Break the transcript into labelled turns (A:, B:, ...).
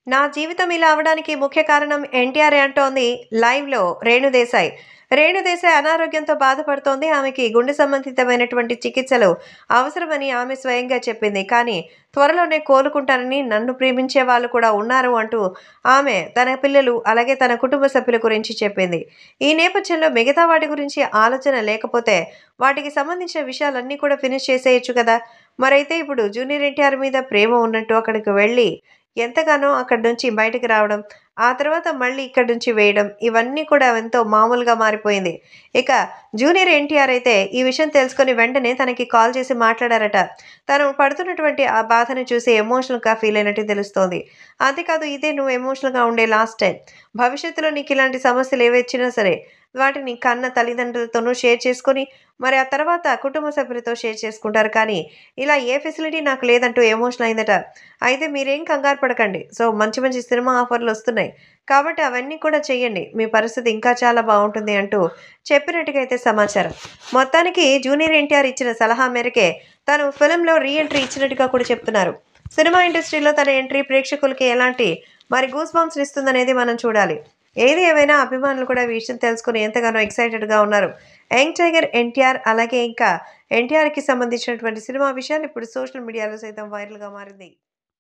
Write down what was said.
A: నా జీవితం ఇలా అవ్వడానికి ముఖ్య కారణం ఎన్టీఆరే అంటోంది లైవ్‌లో రేణుదేశాయ్. రేణుదేశాయ్ అనారోగ్యంతో బాధపడుతోంది. ఆమెకి గుండె సంబంధితమైనటువంటి చికిత్సలు అవసరమని ఆమె స్వయంగా చెప్పింది. కానీ త్వరలోనే కోలుకుంటానని, నన్ను ప్రేమించే వాళ్ళు కూడా ఉన్నారు అంటూ ఆమె తన పిల్లలు, అలాగే తన కుటుంబ సభ్యుల గురించి చెప్పింది. ఈ నేపథ్యంలో మిగతా వాటి గురించి ఆలోచన లేకపోతే వాటికి సంబంధించిన విషయాలన్నీ కూడా ఫినిష్ చేసేయొచ్చు కదా! మరైతే ఇప్పుడు జూనియర్ ఎన్టీఆర్ మీద ప్రేమ ఉన్నట్టు అక్కడికి వెళ్ళి ఎంతగానో అక్కడి నుంచి బయటికి రావడం, ఆ తర్వాత మళ్ళీ ఇక్కడి నుంచి వేయడం, ఇవన్నీ కూడా ఎంతో మామూలుగా మారిపోయింది. ఇక జూనియర్ ఎన్టీఆర్ అయితే ఈ విషయం తెలుసుకొని వెంటనే తనకి కాల్ చేసి మాట్లాడారట. తను పడుతున్నటువంటి ఆ బాధను చూసి ఎమోషనల్‌గా ఫీల్ అయినట్టు తెలుస్తోంది. అంతేకాదు ఇదే నువ్వు ఎమోషనల్‌గా ఉండే లాస్ట్ టైమ్. భవిష్యత్తులో నీకు ఇలాంటి సమస్యలు ఏవొచ్చినా సరే, వాటిని కన్న తల్లిదండ్రులతోనూ షేర్ చేసుకొని, మరి ఆ తర్వాత కుటుంబ సభ్యులతో షేర్ చేసుకుంటారు. కానీ ఇలా ఏ ఫెసిలిటీ నాకు లేదంటూ ఎమోషనల్ అయిందట. అయితే మీరేం కంగారు పడకండి. సో, మంచి మంచి సినిమా ఆఫర్‌లొస్తున్నాయి. కాబట్టి అవన్నీ కూడా చెయ్యండి. మీ పరిస్థితి ఇంకా చాలా బావుంటుంది అంటూ చెప్పినట్టుగా అయితే సమాచారం. మొత్తానికి జూనియర్ ఎన్టీఆర్ ఇచ్చిన సలహా మేరకే తను ఫిల్మ్‌లో రీ ఎంట్రీ ఇచ్చినట్టుగా కూడా చెప్తున్నారు. సినిమా ఇండస్ట్రీలో తన ఎంట్రీ ప్రేక్షకులకి ఎలాంటి మరి గూస్ బంప్స్‌ని ఇస్తుందనేది మనం చూడాలి. ఏది ఏమైనా అభిమానులు కూడా ఈ విషయం తెలుసుకొని ఎంతగానో ఎక్సైటెడ్‌గా ఉన్నారు. యంగ్ టైగర్ ఎన్టీఆర్ అలాగే ఇంకా ఎన్టీఆర్‌కి సంబంధించినటువంటి సినిమా విషయాలు ఇప్పుడు సోషల్ మీడియాలో సైతం వైరల్‌గా మారింది.